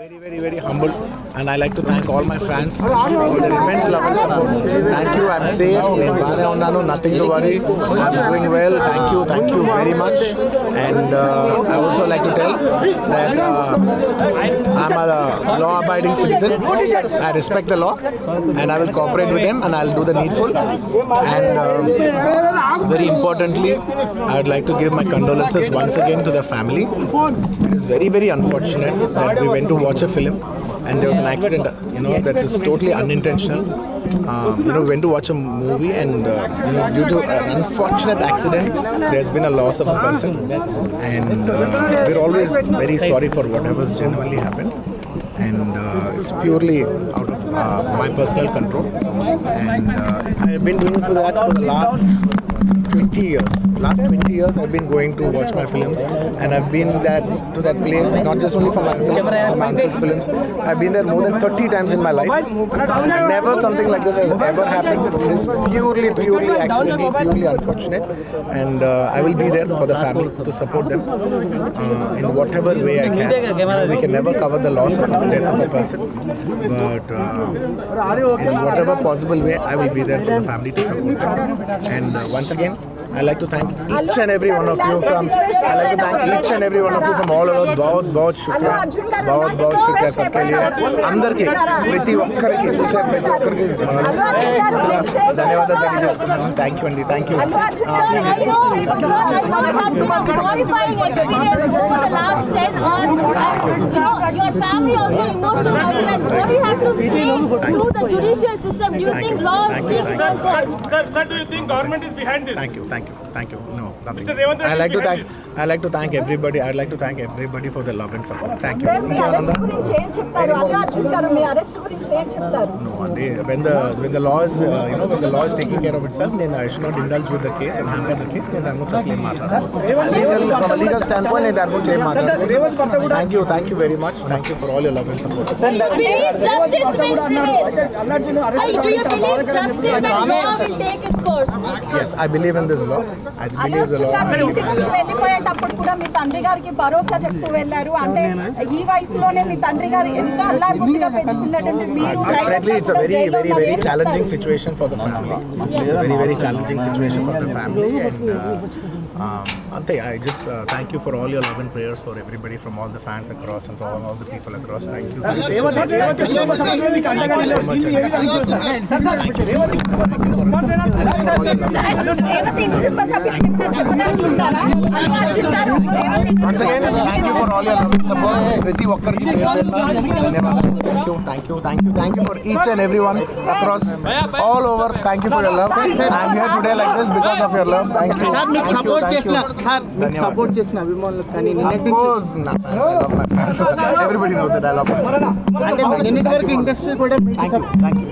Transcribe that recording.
very humbled, and I like to thank all my fans for their immense love and support. Thank you. I'm safe. Nothing to worry. I'm doing well. Thank you very much. And I also like to tell that I'm a law-abiding citizen. I respect the law, and I will cooperate with them, and I'll do the needful. And very importantly, I would like to give my condolences once again to the family. It is very unfortunate that we went to watch a film and there was an accident, that is totally unintentional. We went to watch a movie and due to an unfortunate accident, there's been a loss of a person, and we're always very sorry for whatever's genuinely happened. And it's purely out of my personal control, and I've been doing that for the last 20 years. Last 20 years I've been going to watch my films, and I've been to that place not just only for my uncle's films. I've been there more than 30 times in my life. Never something like this has ever happened. It is purely accidental, purely unfortunate, and I will be there for the family to support them in whatever way I can. We can never cover the loss of the death of a person, but in whatever possible way I will be there for the family to support them. And once again, I'd like to thank each and every one of you from all over. बहुत शुक्रिया सबके लिए, अंदर के प्रति ఒక్కరి की చూసే ప్రతి ఒక్కరికి ధన్యవాదాలు తెలియజేసుకున్నాను. థ్యాంక్ యూ అండి, thank you. Your family also emotional husband. What do you have to say to the judicial system? Do you think laws will work? Sir, do you think government is behind this? Thank you. No, nothing. Mr. Revanth, I like to thank everybody. I'd like to thank everybody for the love and support. Thank you. No, when the law is when the law is taking care of itself, then I should not indulge with the case and hamper the case. Then I'm just from a legal standpoint, thank you very much. Thank you for all your love and support. Do you believe justice will take its course? Yes, I believe in this law. I believe the law. వెళ్ళిపోయేటప్పుడు కూడా మీ తండ్రి గారికి భరోసా చెప్తూ వెళ్ళారు. అంటే ఈ వయసులోనే మీ తండ్రి గారు ఎంత అల్లాబుద్ధిగా పెంచుకున్నట్టు మీరు. Definitely, it's a very challenging situation for the family. It's a very challenging situation for the family, and Ante, I just thank you for all your love and prayers for everybody, from all the fans across and for all the people across. Thank you so much. Once again, thank you for all your love and support. Priti ఒక్కరికి ధన్యవాదాలు. Thank you for each and everyone across all over. Thank you for your love. I'm here today like this because of your love. Thank you. Support చేసిన అభిమానులకు కానీ of course, I love my fans. Everybody knows that I love my fans. అంటే నిన్నటి వరకు industry కూడా Thank you.